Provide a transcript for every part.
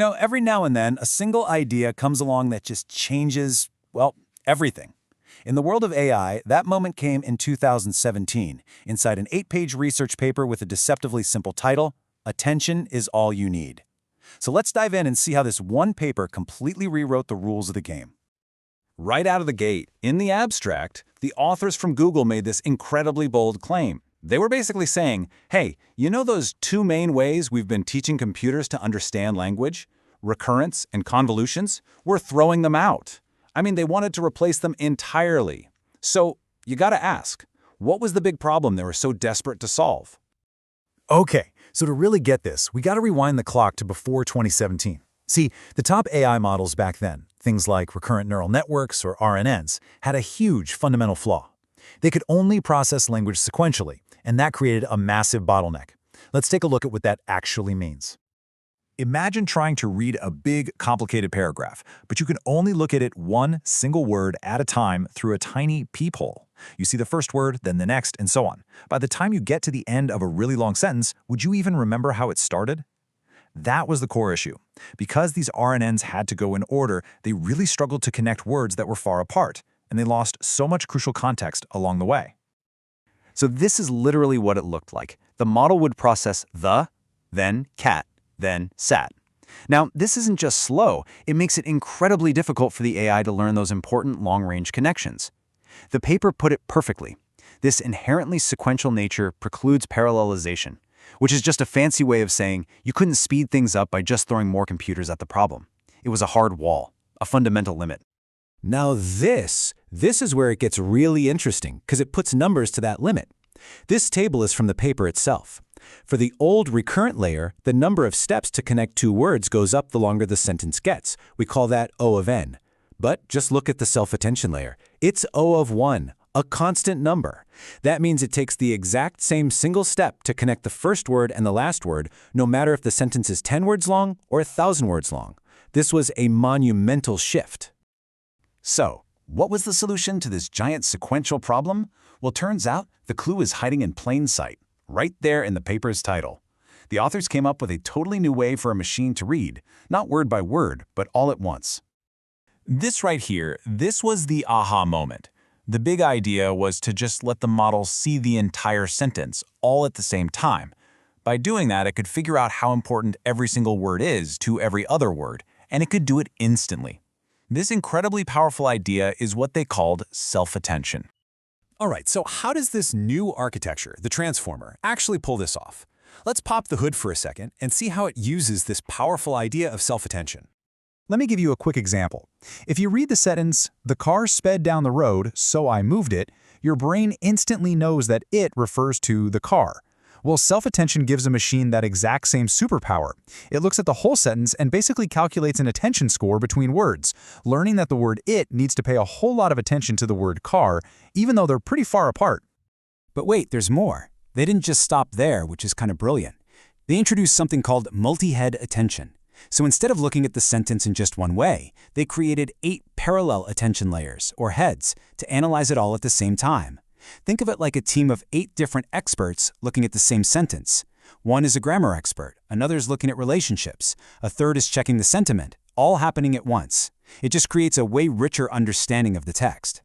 Every now and then, a single idea comes along that just changes, well, everything. In the world of AI, that moment came in 2017, inside an 8-page research paper with a deceptively simple title, Attention is All You Need. So let's dive in and see how this one paper completely rewrote the rules of the game. Right out of the gate, in the abstract, the authors from Google made this incredibly bold claim. They were basically saying, hey, you know those two main ways we've been teaching computers to understand language? Recurrence and convolutions? We're throwing them out. They wanted to replace them entirely. So, you gotta ask, what was the big problem they were so desperate to solve? Okay, so to really get this, we gotta rewind the clock to before 2017. See, the top AI models back then, things like recurrent neural networks or RNNs, had a huge fundamental flaw. They could only process language sequentially, and that created a massive bottleneck. Let's take a look at what that actually means. Imagine trying to read a big, complicated paragraph, but you can only look at it one single word at a time through a tiny peephole. You see the first word, then the next, and so on. By the time you get to the end of a really long sentence, would you even remember how it started? That was the core issue. Because these RNNs had to go in order, they really struggled to connect words that were far apart, and they lost so much crucial context along the way. So this is literally what it looked like. The model would process the, then cat, then sat. Now, this isn't just slow, it makes it incredibly difficult for the AI to learn those important long-range connections. The paper put it perfectly. This inherently sequential nature precludes parallelization, which is just a fancy way of saying you couldn't speed things up by just throwing more computers at the problem. It was a hard wall, a fundamental limit. Now this is where it gets really interesting because it puts numbers to that limit. This table is from the paper itself. For the old recurrent layer, the number of steps to connect two words goes up the longer the sentence gets. We call that O of n. But just look at the self-attention layer. It's O of 1, a constant number. That means it takes the exact same single step to connect the first word and the last word, no matter if the sentence is 10 words long or 1,000 words long. This was a monumental shift. So, what was the solution to this giant sequential problem? Well, turns out the clue is hiding in plain sight, right there in the paper's title. The authors came up with a totally new way for a machine to read, not word by word, but all at once. This right here, this was the aha moment. The big idea was to just let the model see the entire sentence, all at the same time. By doing that, it could figure out how important every single word is to every other word, and it could do it instantly. This incredibly powerful idea is what they called self-attention. All right, so how does this new architecture, the transformer, actually pull this off? Let's pop the hood for a second and see how it uses this powerful idea of self-attention. Let me give you a quick example. If you read the sentence, "The car sped down the road, so I moved it," your brain instantly knows that it refers to the car. Well, self-attention gives a machine that exact same superpower. It looks at the whole sentence and basically calculates an attention score between words, learning that the word it needs to pay a whole lot of attention to the word car, even though they're pretty far apart. But wait, there's more. They didn't just stop there, which is kind of brilliant. They introduced something called multi-head attention. So instead of looking at the sentence in just one way, they created 8 parallel attention layers, or heads, to analyze it all at the same time. Think of it like a team of 8 different experts looking at the same sentence. One is a grammar expert, another is looking at relationships, a third is checking the sentiment, all happening at once. It just creates a way richer understanding of the text.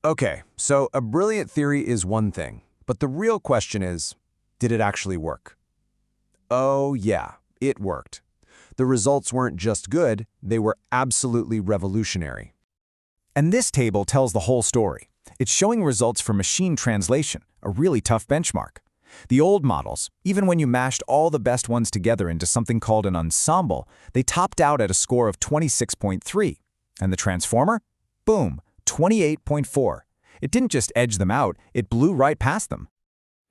Okay, so a brilliant theory is one thing, but the real question is, did it actually work? Oh yeah, it worked. The results weren't just good, they were absolutely revolutionary. And this table tells the whole story. It's showing results for machine translation, a really tough benchmark. The old models, even when you mashed all the best ones together into something called an ensemble, they topped out at a score of 26.3. And the transformer? Boom, 28.4. It didn't just edge them out, it blew right past them.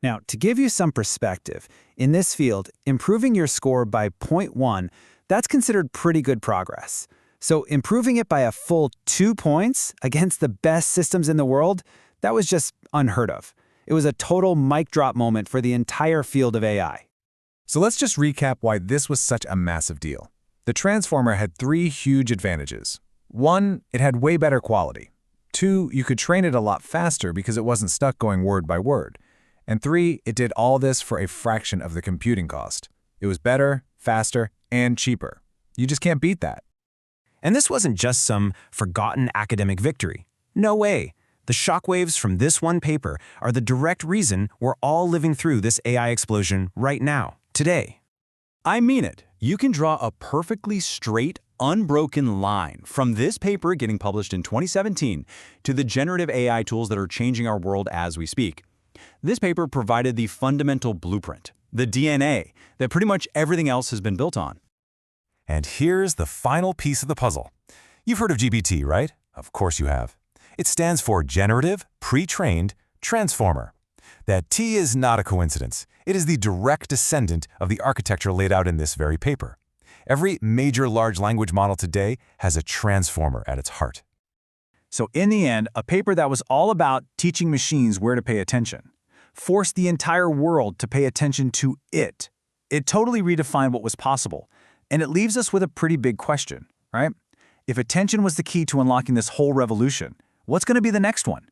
Now, to give you some perspective, in this field, improving your score by 0.1, that's considered pretty good progress. So improving it by a full 2 points against the best systems in the world, that was just unheard of. It was a total mic drop moment for the entire field of AI. So let's just recap why this was such a massive deal. The transformer had 3 huge advantages. 1, it had way better quality. 2, you could train it a lot faster because it wasn't stuck going word by word. And 3, it did all this for a fraction of the computing cost. It was better, faster, and cheaper. You just can't beat that. And this wasn't just some forgotten academic victory. No way. The shockwaves from this one paper are the direct reason we're all living through this AI explosion right now, today. I mean it. You can draw a perfectly straight, unbroken line from this paper getting published in 2017 to the generative AI tools that are changing our world as we speak. This paper provided the fundamental blueprint, the DNA, that pretty much everything else has been built on. And here's the final piece of the puzzle. You've heard of GPT, right? Of course you have. It stands for Generative Pre-trained Transformer. That T is not a coincidence. It is the direct descendant of the architecture laid out in this very paper. Every major large language model today has a transformer at its heart. So in the end, a paper that was all about teaching machines where to pay attention forced the entire world to pay attention to it. It totally redefined what was possible. And it leaves us with a pretty big question, right? If attention was the key to unlocking this whole revolution, what's going to be the next one?